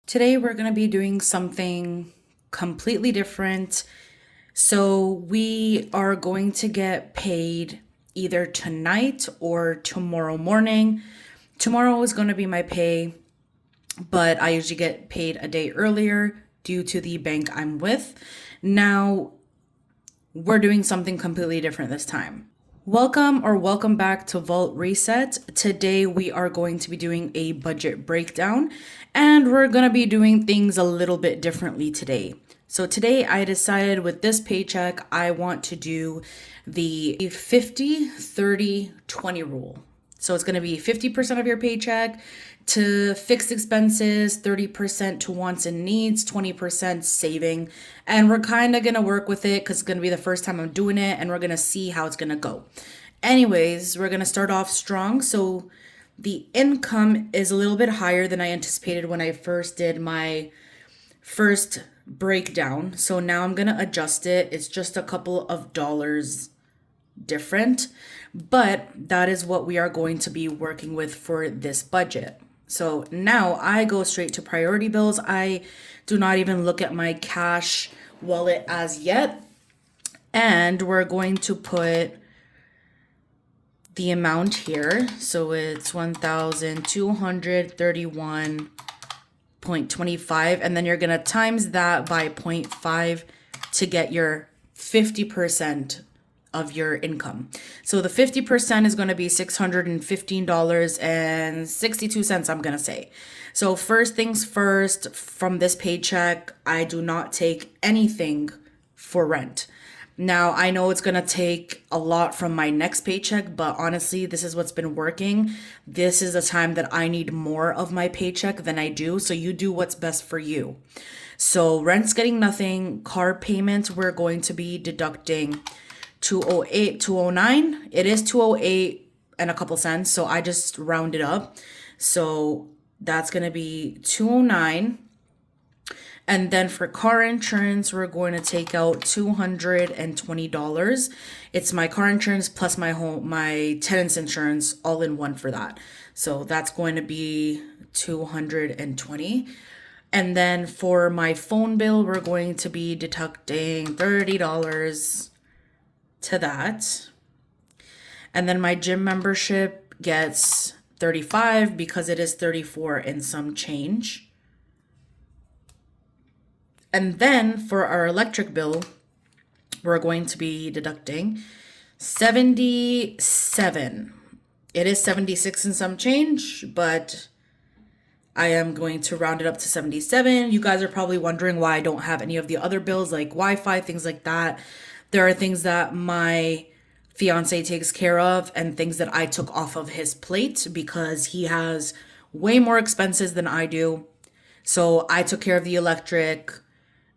Today, we're going to be doing something completely different. So, we are going to get paid either tonight or tomorrow morning. Tomorrow is going to be my pay, but I usually get paid a day earlier due to the bank I'm with. Now, we're doing something completely different this time. Welcome back to Vault Reset. Today we are going to be doing a budget breakdown and we're going to be doing things a little bit differently today. So today I decided with this paycheck I want to do the 50 30 20 rule. So it's going to be 50% of your paycheck to fixed expenses, 30% to wants and needs, 20% saving. And we're kind of going to work with it because it's going to be the first time I'm doing it and we're going to see how it's going to go. Anyways, we're going to start off strong. So the income is a little bit higher than I anticipated when I first did my first breakdown. So now I'm going to adjust it. It's just a couple of dollars different, but that is what we are going to be working with for this budget. So now I go straight to priority bills. I do not even look at my cash wallet as yet. And we're going to put the amount here. So it's 1,231.25. And then you're going to times that by 0.5 to get your 50% of your income. So the 50% is going to be $615.62, I'm going to say. So first things first, from this paycheck, I do not take anything for rent. Now, I know it's going to take a lot from my next paycheck, but honestly, this is what's been working. This is a time that I need more of my paycheck than I do. So you do what's best for you. So rent's getting nothing. Car payments, we're going to be deducting 208, 209. It is 208 and a couple cents, so I just rounded up. So that's going to be 209. And then for car insurance, we're going to take out $220. It's my car insurance plus my tenant's insurance all in one for that. So that's going to be 220. And then for my phone bill, we're going to be deducting $30 to that. And then my gym membership gets 35 because it is 34 and some change. And then for our electric bill, we're going to be deducting 77. It is 76 and some change, but I am going to round it up to 77. You guys are probably wondering why I don't have any of the other bills like Wi-Fi, things like that. There are things that my fiance takes care of and things that I took off of his plate because he has way more expenses than I do. So I took care of the electric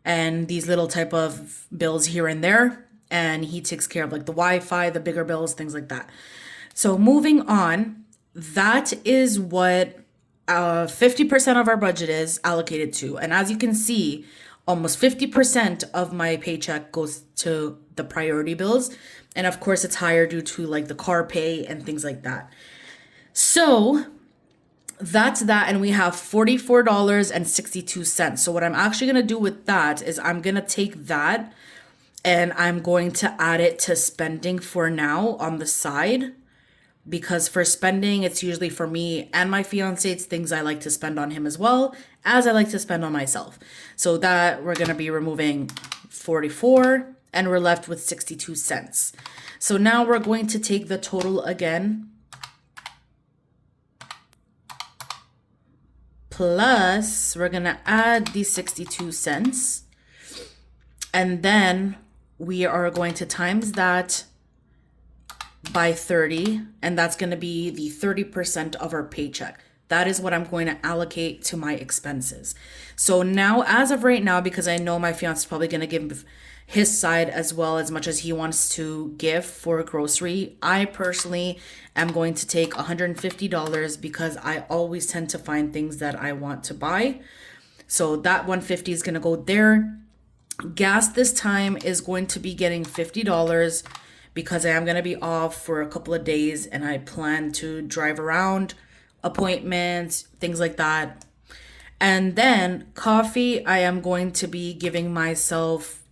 and these little type of bills here and there. And he takes care of like the Wi-Fi, the bigger bills, things like that. So moving on, that is what 50% of our budget is allocated to. And as you can see, almost 50% of my paycheck goes to the priority bills. And of course, it's higher due to like the car pay and things like that. So that's that. And we have $44.62. So what I'm actually going to do with that is I'm going to take that and I'm going to add it to spending for now on the side. Because for spending, it's usually for me and my fiance. It's things I like to spend on him as well as I like to spend on myself. So that we're going to be removing 44 and we're left with 62 cents. So now we're going to take the total again. Plus, we're going to add the 62 cents. And then we are going to times that by 30, and that's going to be the 30% of our paycheck. That is what I'm going to allocate to my expenses. So now, as of right now, because I know my fiance is probably going to give his side as well as much as he wants to give for grocery, I personally am going to take $150 because I always tend to find things that I want to buy. So that 150 is going to go there. Gas this time is going to be getting $50 because I am going to be off for a couple of days and I plan to drive around, appointments, things like that. And then coffee, I am going to be giving myself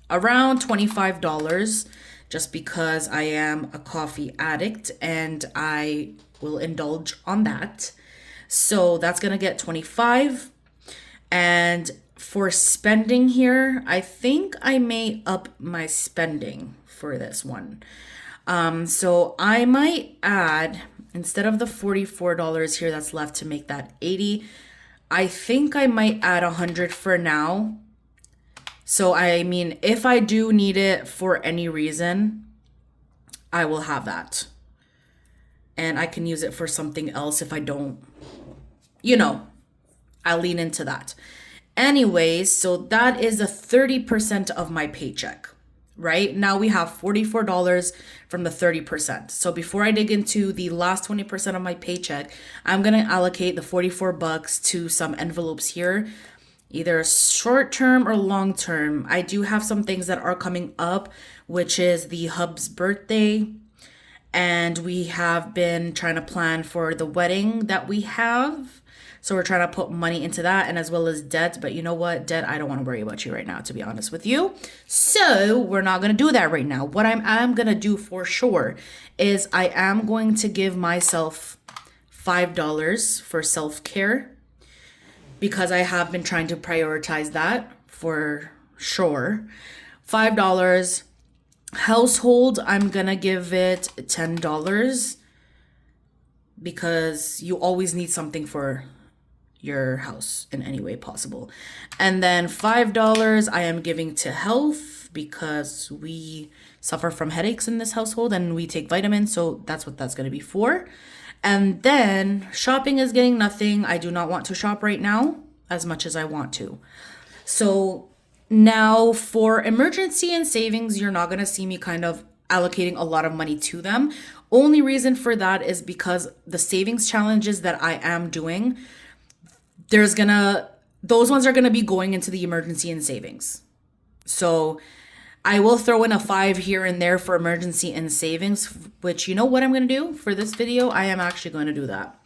around $25 just because I am a coffee addict and I will indulge on that. So that's going to get 25. And for spending here, I think I may up my spending for this one. So I might add, instead of the $44 here that's left to make that 80, I think I might add 100 for now. So I mean, if I do need it for any reason, I will have that. And I can use it for something else if I don't, I'll lean into that. Anyways, so that is a 30% of my paycheck, right? Now we have $44 from the 30%. So before I dig into the last 20% of my paycheck, I'm going to allocate the $44 to some envelopes here, either short term or long term. I do have some things that are coming up, which is the hub's birthday. And we have been trying to plan for the wedding that we have. So we're trying to put money into that, and as well as debt. But you know what? Debt, I don't want to worry about you right now, to be honest with you. So we're not going to do that right now. What I'm going to do for sure is I am going to give myself $5 for self-care, because I have been trying to prioritize that for sure. $5. Household, I'm going to give it $10 because you always need something for your house in any way possible. And then $5 I am giving to health because we suffer from headaches in this household and we take vitamins, so that's what that's going to be for. And then shopping is getting nothing. I do not want to shop right now as much as I want to. So now for emergency and savings, you're not going to see me kind of allocating a lot of money to them. Only reason for that is because the savings challenges that I am doing, those ones are gonna be going into the emergency and savings. So I will throw in a 5 here and there for emergency and savings, which you know what I'm gonna do for this video? I am actually going to do that.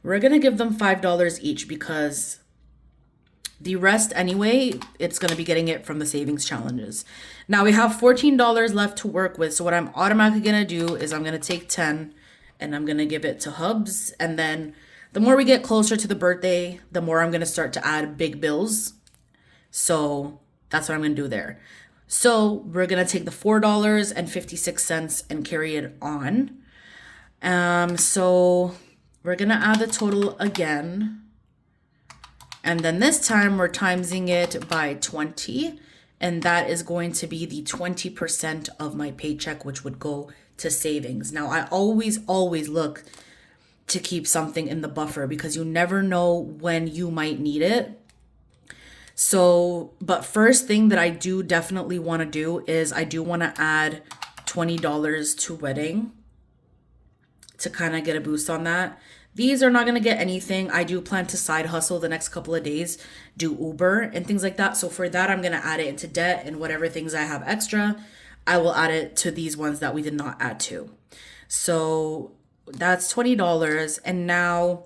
We're gonna give them $5 each because the rest anyway, it's gonna be getting it from the savings challenges. Now we have $14 left to work with. So what I'm automatically gonna do is I'm gonna take 10 and I'm gonna give it to Hubs, and then the more we get closer to the birthday, the more I'm going to start to add big bills. So that's what I'm going to do there. So we're going to take the $4.56 and carry it on. So we're going to add the total again. And then this time we're timesing it by 20. And that is going to be the 20% of my paycheck, which would go to savings. Now, I always look to keep something in the buffer because you never know when you might need it. So, but first thing that I do definitely want to do is I do want to add $20 to wedding to kind of get a boost on that. These are not going to get anything. I do plan to side hustle the next couple of days, do Uber and things like that. So for that, I'm going to add it into debt, and whatever things I have extra, I will add it to these ones that we did not add to. So that's $20. And now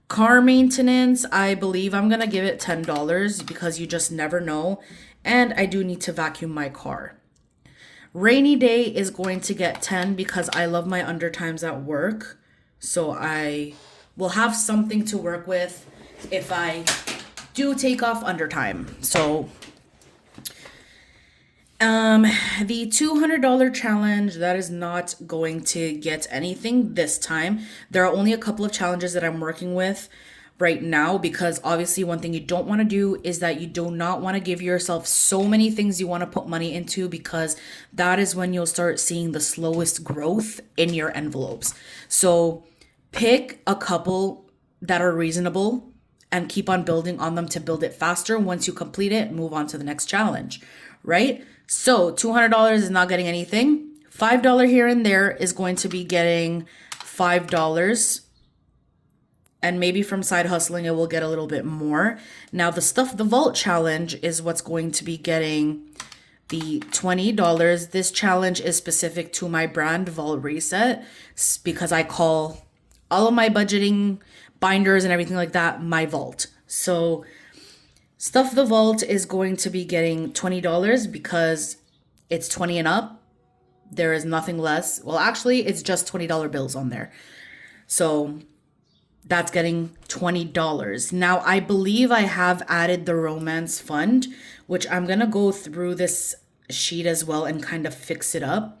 car maintenance, I believe I'm going to give it $10 because you just never know. And I do need to vacuum my car. Rainy day is going to get 10 because I love my undertimes at work. So I will have something to work with if I do take off undertime. So the $200 challenge, that is not going to get anything this time. There are only a couple of challenges that I'm working with right now because obviously one thing you don't want to do is that you do not want to give yourself so many things you want to put money into, because that is when you'll start seeing the slowest growth in your envelopes. So pick a couple that are reasonable and keep on building on them to build it faster. Once you complete it, move on to the next challenge, right? So $200 is not getting anything. $5 here and there is going to be getting $5. And maybe from side hustling, it will get a little bit more. Now the vault challenge is what's going to be getting the $20. This challenge is specific to my brand Vault Reset because I call all of my budgeting binders and everything like that, my vault. So Stuff the Vault is going to be getting $20 because it's 20 and up. There is nothing less. Well, actually, it's just $20 bills on there. So that's getting $20. Now, I believe I have added the romance fund, which I'm going to go through this sheet as well and kind of fix it up.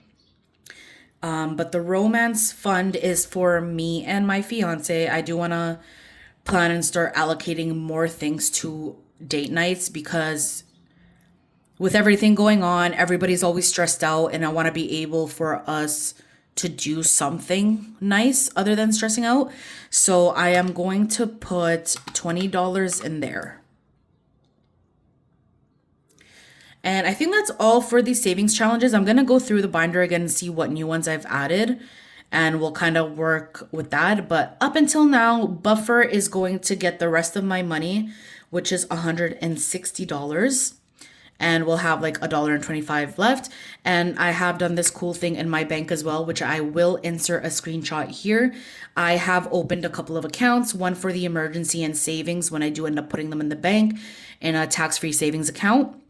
But the romance fund is for me and my fiance. I do want to plan and start allocating more things to date nights because with everything going on, everybody's always stressed out, and I want to be able for us to do something nice other than stressing out. So I am going to put $20 in there. And I think that's all for these savings challenges. I'm going to go through the binder again and see what new ones I've added, and we'll kind of work with that. But up until now, Buffer is going to get the rest of my money, which is $160. And we'll have like $1.25 left. And I have done this cool thing in my bank as well, which I will insert a screenshot here. I have opened a couple of accounts, one for the emergency and savings when I do end up putting them in the bank in a tax-free savings account.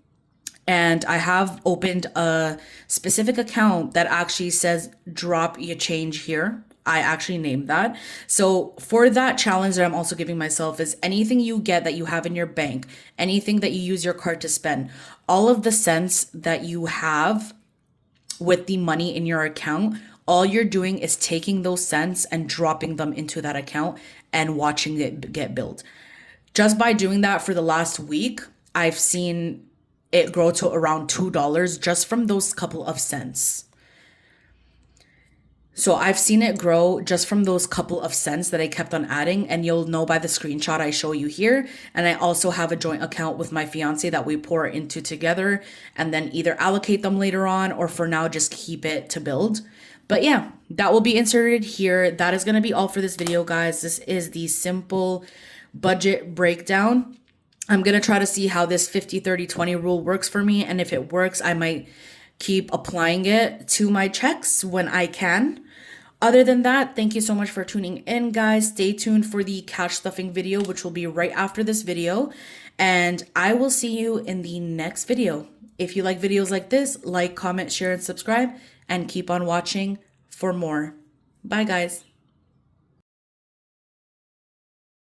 And I have opened a specific account that actually says drop your change here. I actually named that. So for that challenge that I'm also giving myself is anything you get that you have in your bank, anything that you use your card to spend, all of the cents that you have with the money in your account, all you're doing is taking those cents and dropping them into that account and watching it get built. Just by doing that for the last week, I've seen it grow to around $2 just from those couple of cents. So I've seen it grow just from those couple of cents that I kept on adding, and you'll know by the screenshot I show you here. And I also have a joint account with my fiance that we pour into together and then either allocate them later on or for now just keep it to build. But yeah, that will be inserted here. That is going to be all for this video, guys. This is the simple budget breakdown. I'm going to try to see how this 50-30-20 rule works for me. And if it works, I might keep applying it to my checks when I can. Other than that, thank you so much for tuning in, guys. Stay tuned for the cash stuffing video, which will be right after this video. And I will see you in the next video. If you like videos like this, like, comment, share, and subscribe. And keep on watching for more. Bye, guys.